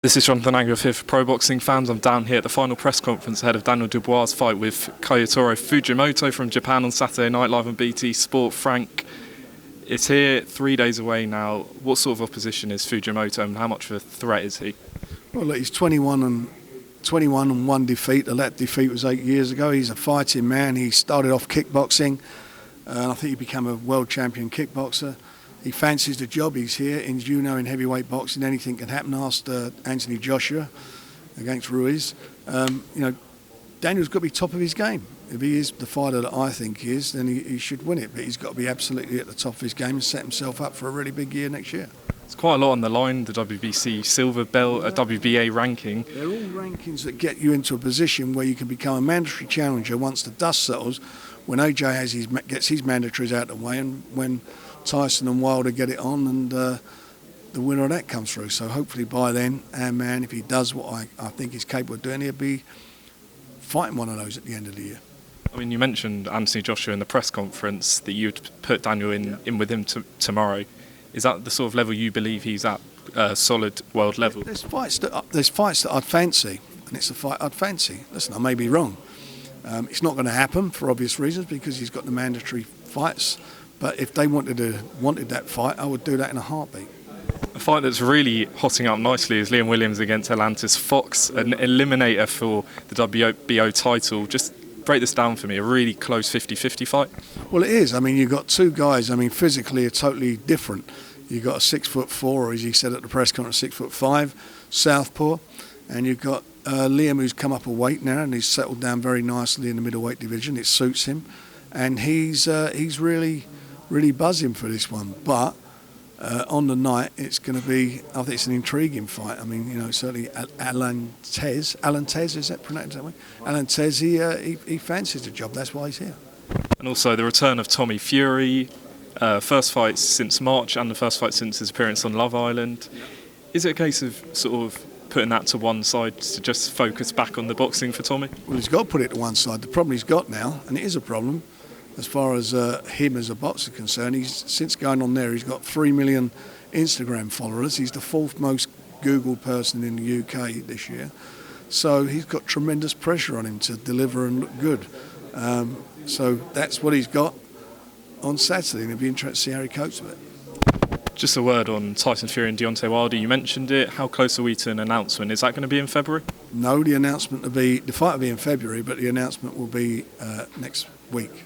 This is Jonathan Angriff here for Pro Boxing Fans. I'm down here at the final press conference ahead of Daniel Dubois' fight with Fujimoto from Japan on Saturday night, live on BT Sport. Frank, it's here 3 days away now. What sort of opposition is Fujimoto and how much of a threat is he? Well, look, he's 21 and one defeat. That defeat was 8 years ago. He's a fighting man. He started off kickboxing, and I think he became a world champion kickboxer. He fancies the job. He's here. In in heavyweight boxing, anything can happen. Asked Anthony Joshua against Ruiz. Daniel's got to be top of his game. If he is the fighter that I think he is, then he should win it. But he's got to be absolutely at the top of his game and set himself up for a really big year next year. It's quite a lot on the line, the WBC silver belt, a WBA ranking. They're all rankings that get you into a position where you can become a mandatory challenger once the dust settles, when AJ gets his mandatories out of the way and when Tyson and Wilder get it on and the winner of that comes through. So hopefully by then, our man, if he does what I think he's capable of doing, he'll be fighting one of those at the end of the year. I mean, you mentioned Anthony Joshua in the press conference that you'd put Daniel in with him tomorrow. Is that the sort of level you believe he's at, solid world level? There's fights that I'd fancy, and it's a fight I'd fancy. Listen, I may be wrong. It's not going to happen for obvious reasons because he's got the mandatory fights. But if they wanted that fight, I would do that in a heartbeat. A fight that's really hotting up nicely is Liam Williams against Allantas. Fox, an eliminator for the WBO title. Just break this down for me, a really close 50-50 fight. Well, it is. I mean, you've got two guys, physically are totally different. You've got a 6'4", or as he said at the press conference, 6'5", southpaw. And you've got Liam, who's come up a weight now and he's settled down very nicely in the middleweight division. It suits him. And he's really buzzing for this one, but on the night it's going to be, I think it's an intriguing fight. I mean, certainly Allantas, is that pronounced that way? Allantas, he fancies the job, that's why he's here. And also the return of Tommy Fury, first fight since March and the first fight since his appearance on Love Island. Is it a case of sort of putting that to one side to just focus back on the boxing for Tommy? Well, he's got to put it to one side. The problem he's got now, and it is a problem, as far as him as a boxer concerned, since going on there, he's got 3 million Instagram followers. He's the fourth most Googled person in the UK this year. So he's got tremendous pressure on him to deliver and look good. So that's what he's got on Saturday, and it'll be interesting to see how he copes with it. Just a word on Tyson Fury and Deontay Wilder. You mentioned it. How close are we to an announcement? Is that going to be in February? No, the fight will be in February, but the announcement will be next week.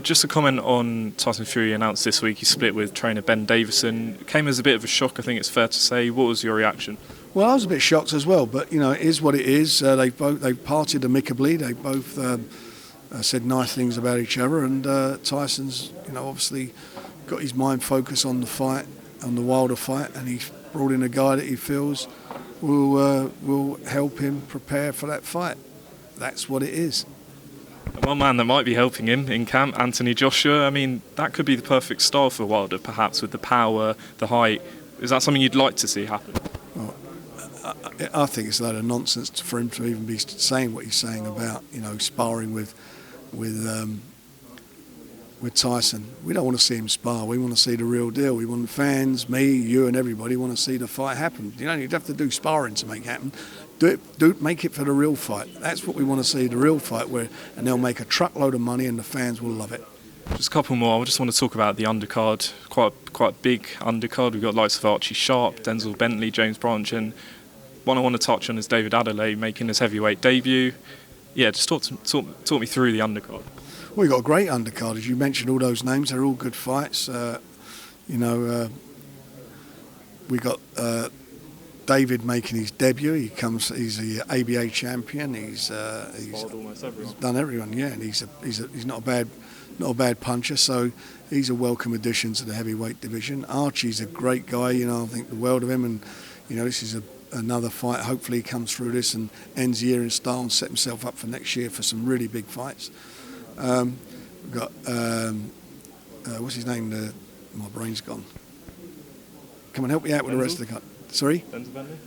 Just a comment on Tyson Fury announced this week he split with trainer Ben Davison. It came as a bit of a shock, I think it's fair to say. What was your reaction? Well, I was a bit shocked as well, but it is what it is. They've parted amicably. They both said nice things about each other, and Tyson's obviously got his mind focused on the fight, on the Wilder fight, and he's brought in a guy that he feels will help him prepare for that fight. That's what it is. One man that might be helping him in camp, Anthony Joshua. I mean, that could be the perfect style for Wilder, perhaps, with the power, the height. Is that something you'd like to see happen? Well, I think it's a load of nonsense for him to even be saying what he's saying about, sparring with Tyson. We don't want to see him spar. We want to see the real deal. We want fans, me, you, and everybody want to see the fight happen. You don't have to do sparring to make it happen. Make it for the real fight. That's what we want to see, the real fight, and they'll make a truckload of money and the fans will love it. Just a couple more. I just want to talk about the undercard. Quite a big undercard. We've got likes of Archie Sharp, Denzel Bentley, James Branch, and one I want to touch on is David Adelaide making his heavyweight debut. Yeah, just talk me through the undercard. Well, we've got a great undercard. As you mentioned, all those names, they're all good fights. We got David making his debut. He's the ABA champion. He's done everyone, yeah, and he's not a bad puncher. So he's a welcome addition to the heavyweight division. Archie's a great guy. I think the world of him, and this is another fight. Hopefully he comes through this and ends the year in style and set himself up for next year for some really big fights. We've got what's his name? My brain's gone. Come and help me out with the rest of the cut. Sorry? Denzel Bentley?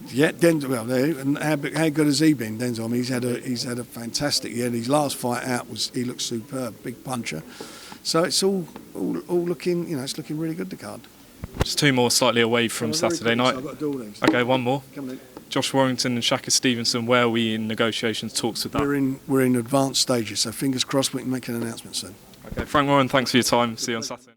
Yeah, Denzel. Well, and how good has he been, Denzel? I mean, he's had a fantastic year. And his last fight out he looked superb, big puncher. So it's all looking, it's looking really good, the card. Just two more slightly away from Saturday night. I've got to do all these. Okay, one more. Come on. Josh Warrington and Stevenson, where are we in negotiations, talks with that? We're in advanced stages, so fingers crossed we can make an announcement soon. Okay, Frank Warren, thanks for your time. See you on Saturday.